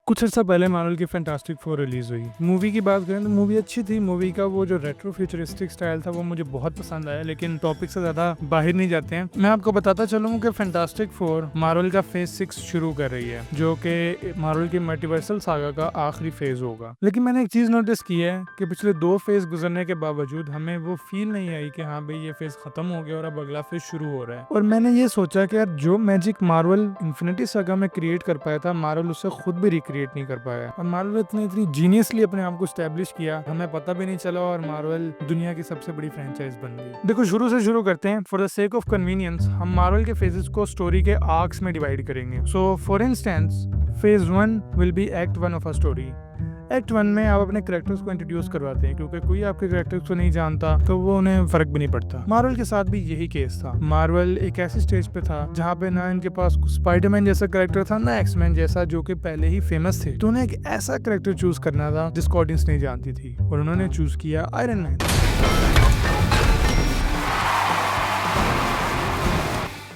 कुछ अर्सा पहले मार्वल की फैंटास्टिक फोर रिलीज हुई। मूवी की बात करें तो मूवी अच्छी थी। मूवी का वो जो रेट्रो फ्यूचरिस्टिक स्टाइल था वो मुझे बहुत पसंद आया, लेकिन टॉपिक से ज्यादा बाहर नहीं जाते हैं। मैं आपको बताता चलूँ कि फैंटास्टिक फोर मार्वल का फेज 6 शुरू कर रही है, जो कि मार्वल की मल्टीवर्सल सागा का आखिरी फेज होगा। लेकिन मैंने एक चीज नोटिस की है कि पिछले 2 फेज गुजरने के बावजूद हमें वो फील नहीं आई कि हाँ भाई ये फेज खत्म हो गया और अब अगला फेज शुरू हो रहा है। और मैंने ये सोचा कि यार जो मैजिक मार्वल इन्फिनिटी सागा में क्रिएट कर पाया था, मार्वल उससे खुद भी रिक्रिएट नहीं कर पाया। और मार्वल इतनी जीनियसली अपने आप को स्टैब्लिश किया, हमें पता भी नहीं चला और मार्वल दुनिया की सबसे बड़ी फ्रेंचाइज बन गई। देखो शुरू से शुरू करते हैं। For the sake of convenience हम मार्वल के फेजेस को स्टोरी के आर्क्स में डिवाइड करेंगे। So for instance phase 1 will be act 1 of a story. Act 1 में आप अपने कैरेक्टर्स को इंट्रोड्यूस करवाते हैं, क्योंकि कोई आपके कैरेक्टर्स को नहीं जानता तो वो उन्हें फर्क भी नहीं पड़ता। मार्वल के साथ भी यही केस था। मार्वल एक ऐसी स्टेज पे था जहाँ पे ना इनके पास स्पाइडरमैन जैसा कैरेक्टर था, ना एक्समैन जैसा जो कि पहले ही फेमस थे। तो उन्हें एक ऐसा कैरेक्टर चूज करना था जिसको ऑडियंस नहीं जानती थी, और उन्होंने चूज किया आयरन मैन।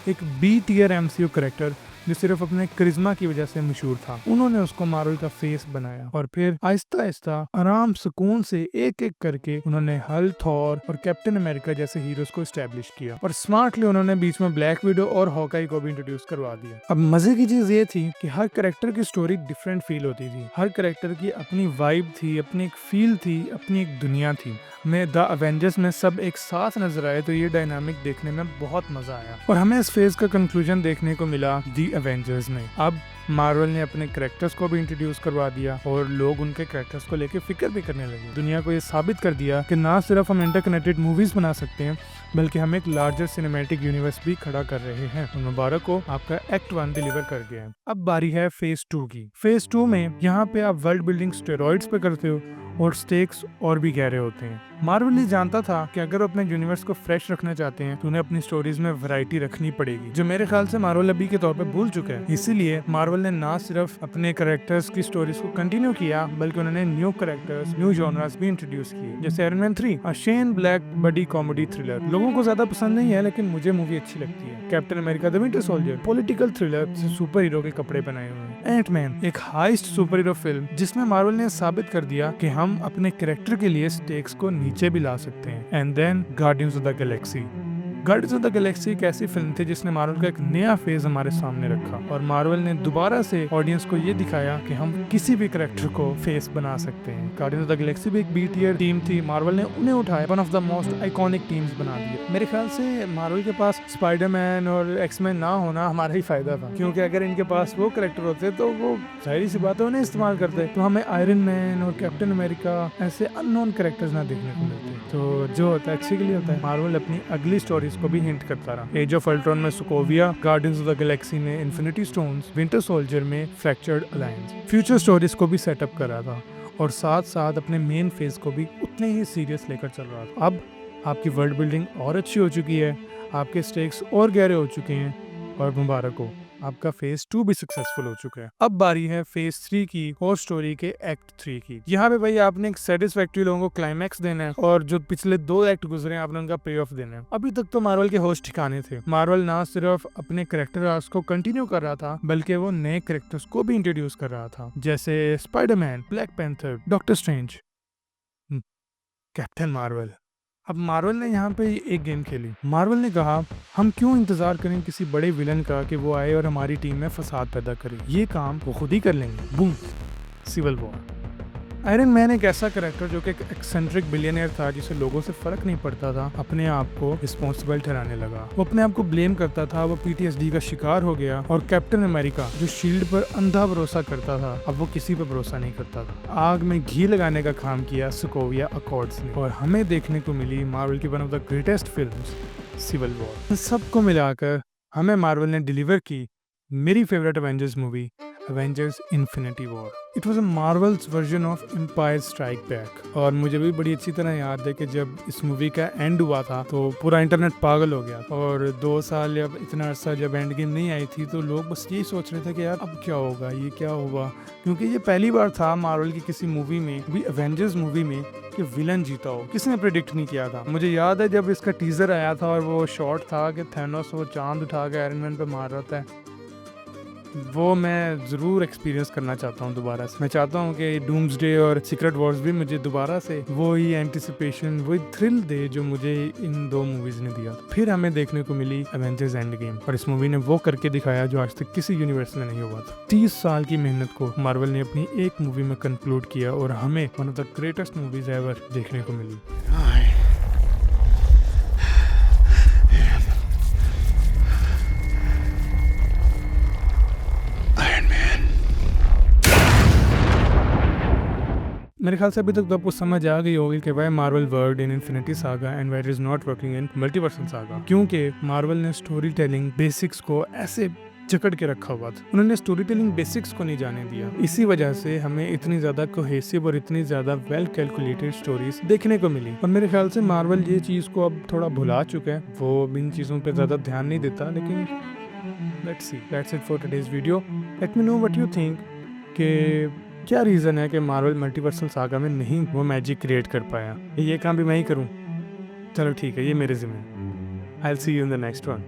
एक बी टियर एमसीयू कैरेक्टर जो सिर्फ अपने करिश्मा की वजह से मशहूर था। उन्होंने उसको मार्वल का फेस बनाया और फिर आहिस्ता आहिस्ता आराम सुकून से एक एक करके उन्होंने हल्क, थॉर और कैप्टन अमेरिका जैसे हीरोज को एस्टेब्लिश किया। और स्मार्टली उन्होंने बीच में ब्लैक विडो और हॉकाई को भी इंट्रोड्यूस करवा दिया। अब मजे की चीज ये थी कि हर कैरेक्टर की स्टोरी डिफरेंट फील होती थी। हर कैरेक्टर की अपनी वाइब थी, अपनी एक फील थी, अपनी एक दुनिया थी। में द अवेंजर्स में सब एक साथ नजर आए तो ये डायनामिक देखने में बहुत मजा आया। और हमें इस फेज का कंक्लूजन देखने को मिला द अवेंजर्स में। अब मार्वल ने अपने कैरेक्टर्स को भी इंट्रोड्यूस करवा दिया और लोग उनके कैरेक्टर्स को लेके फिक्र भी करने लगे। दुनिया को ये साबित कर दिया कि ना सिर्फ हम इंटरकनेक्टेड मूवीज बना सकते हैं, बल्कि हम एक लार्जर सिनेमैटिक यूनिवर्स भी खड़ा कर रहे हैं। और मुबारक हो, आपका एक्ट 1 डिलीवर कर गया है। अब बारी है फेज 2 की। फेज 2 में यहाँ पे आप वर्ल्ड बिल्डिंग स्टेरॉइड्स पे करते हो और स्टेक्स और भी गहरे होते हैं। मार्वल ये जानता था कि अगर वो अपने यूनिवर्स को फ्रेश रखना चाहते हैं तो उन्हें अपनी स्टोरीज में वैरायटी रखनी पड़ेगी, जो मेरे ख्याल से मार्वल अभी के तौर पे भूल चुका है। इसीलिए मार्वल ने ना सिर्फ अपने कैरेक्टर्स की स्टोरीज को कंटिन्यू किया, बल्कि उन्होंने न्यू कैरेक्टर्स, न्यू जॉनर्स भी इंट्रोड्यूस किए। जैसे आयरन मैन 3, शेन ब्लैक बडी कॉमेडी थ्रिलर। लोगों को ज्यादा पसंद नहीं है, लेकिन मुझे मूवी अच्छी लगती है। Captain America the winter soldier, political thriller, super hero के कपड़े बनाए हुए हैं। एंट मैन, एक हाइस्ट सुपर हीरो फिल्म जिसमें मार्वल ने साबित कर दिया कि हम अपने कैरेक्टर के लिए स्टेक्स को नीचे भी ला सकते हैं। And then Guardians of the Galaxy. Guardians of the Galaxy एक ऐसी फिल्म थी जिसने मार्वल का एक नया फेज हमारे सामने रखा, और मार्वल ने दोबारा से ऑडियंस को ये दिखाया कि हम किसी भी कैरेक्टर को फेस बना सकते हैं। गार्डियंस ऑफ द गैलेक्सी भी एक बी टियर टीम थी, मार्वल ने उन्हें उठाया, one of the most iconic teams बना दिए। मेरे ख्याल से मार्वल के पास स्पाइडरमैन और एक्समैन ना होना हमारा ही फायदा था, क्योंकि अगर इनके पास वो कैरेक्टर होते तो वो जाहिर सी बात है उन्हें इस्तेमाल करते, तो हमें आयरन मैन और कैप्टन अमेरिका ऐसे अननोन कैरेक्टर्स ना देखने को मिलते। तो जो होता है अच्छे के लिए होता है। मार्वल अपनी अगली स्टोरीज को भी हिंट करता रहा। एज ऑफ अल्ट्रॉन में Sokovia, guardians of the Galaxy में इन्फिनिटी स्टोन्स, विंटर सोल्जर में फ्रैक्चर्ड अलायंस फ्यूचर स्टोरीज को भी सेटअप कर रहा था, और साथ साथ अपने मेन फेज को भी उतने ही सीरियस लेकर चल रहा था। अब आपकी वर्ल्ड बिल्डिंग और अच्छी हो चुकी है, आपके स्टेक्स और गहरे हो चुके हैं, और मुबारक हो, आपका फेज 2 भी सक्सेसफुल हो चुका है। अब बारी है फेज 3 की और स्टोरी के एक्ट 3 की। यहाँ पे भाई आपने एक सेटिस्फैक्टरी लोगों को क्लाइमैक्स देना है, और जो पिछले 2 एक्ट गुजरे आपने उनका पे ऑफ देना है। अभी तक तो मार्वल के होश ठिकाने थे। मार्वल ना सिर्फ अपने कैरेक्टर आर्क्स को कंटिन्यू कर रहा था, बल्कि वो नए कैरेक्टर्स को भी इंट्रोड्यूस कर रहा था, जैसे Spiderman, black panther, doctor strange, captain Marvel. अब मार्वल ने यहाँ पे एक गेम खेली। मार्वल ने कहा हम क्यों इंतजार करें किसी बड़े विलन का कि वो आए और हमारी टीम में फसाद पैदा करे, ये काम वो खुद ही कर लेंगे। Boom, Civil War. Iron Man एक ऐसा कैरेक्टर जो कि एक एक्सेंट्रिक बिलियनियर था, जिसे लोगों से फर्क नहीं पड़ता था, अपने आप को रिस्पॉन्सिबल ठहराने लगा। वो अपने आप को ब्लेम करता था, वो पीटीएसडी का शिकार हो गया। और कैप्टन अमेरिका जो शील्ड पर अंधा भरोसा करता था, अब वो किसी पर भरोसा नहीं करता था। आग में घी लगाने का काम किया सोकोविया अकॉर्ड्स ने, और हमें देखने को मिली मार्वल की one of the greatest films, civil war. इन सबको मिलाकर हमें मार्वल ने डिलीवर की मेरी favourite Avengers movie, Avengers Infinity War. It was a Marvel's version of Empire Strike Back. और मुझे भी बड़ी अच्छी तरह याद है कि जब इस मूवी का एंड हुआ था तो पूरा इंटरनेट पागल हो गया, और 2 साल या इतना अर्सा जब एंड गेम नहीं आई थी तो लोग बस यही सोच रहे थे कि यार अब क्या होगा, ये क्या होगा, क्योंकि ये पहली बार था मार्वल की किसी मूवी में, भी एवेंजर्स मूवी में, कि विलन जीता हो। किसने प्रेडिक्ट नहीं किया था। मुझे याद है जब इसका टीजर आया था और वो शॉट था कि थैनोस वो चांद उठा के आयरन मैन पे मार रहा था, वो मैं ज़रूर एक्सपीरियंस करना चाहता हूँ दोबारा से। मैं चाहता हूँ कि डूम्सडे और सीक्रेट वॉर्स भी मुझे दोबारा से वही एंटिसिपेशन, वही थ्रिल दे जो मुझे इन 2 मूवीज़ ने दिया। फिर हमें देखने को मिली एवेंजर्स एंड गेम, और इस मूवी ने वो करके दिखाया जो आज तक किसी यूनिवर्स में नहीं हुआ था। 30 साल की मेहनत को मार्वल ने अपनी एक मूवी में कंक्लूड किया और हमें one of the greatest movies ever देखने को मिली। मेरे ख्याल से अभी तक तो आपको समझ आ गई होगी कि why Marvel world in Infinity Saga and why it is not working in multiversal saga. क्योंकि मार्वल ने स्टोरी टेलिंग बेसिक्स को ऐसे जकड़ के रखा हुआ था, उन्होंने स्टोरी टेलिंग बेसिक्स को नहीं जाने दिया। इसी वजह से हमें इतनी ज्यादा कोहेसिव और इतनी ज्यादा वेल कैलकुलेटेड स्टोरीज देखने को मिली। और मेरे ख्याल से मार्वल ये चीज को अब थोड़ा भुला चुका है, वो इन चीजों पे ज्यादा ध्यान नहीं देता। लेकिन let's see, that's it for today's video. Let me know what you think कि क्या रीज़न है कि मार्वल मल्टीवर्सल सागा में नहीं वो मैजिक क्रिएट कर पाया। ये काम भी मैं ही करूं? चलो ठीक है, ये मेरे ज़िम्मे। I will see you in the next one.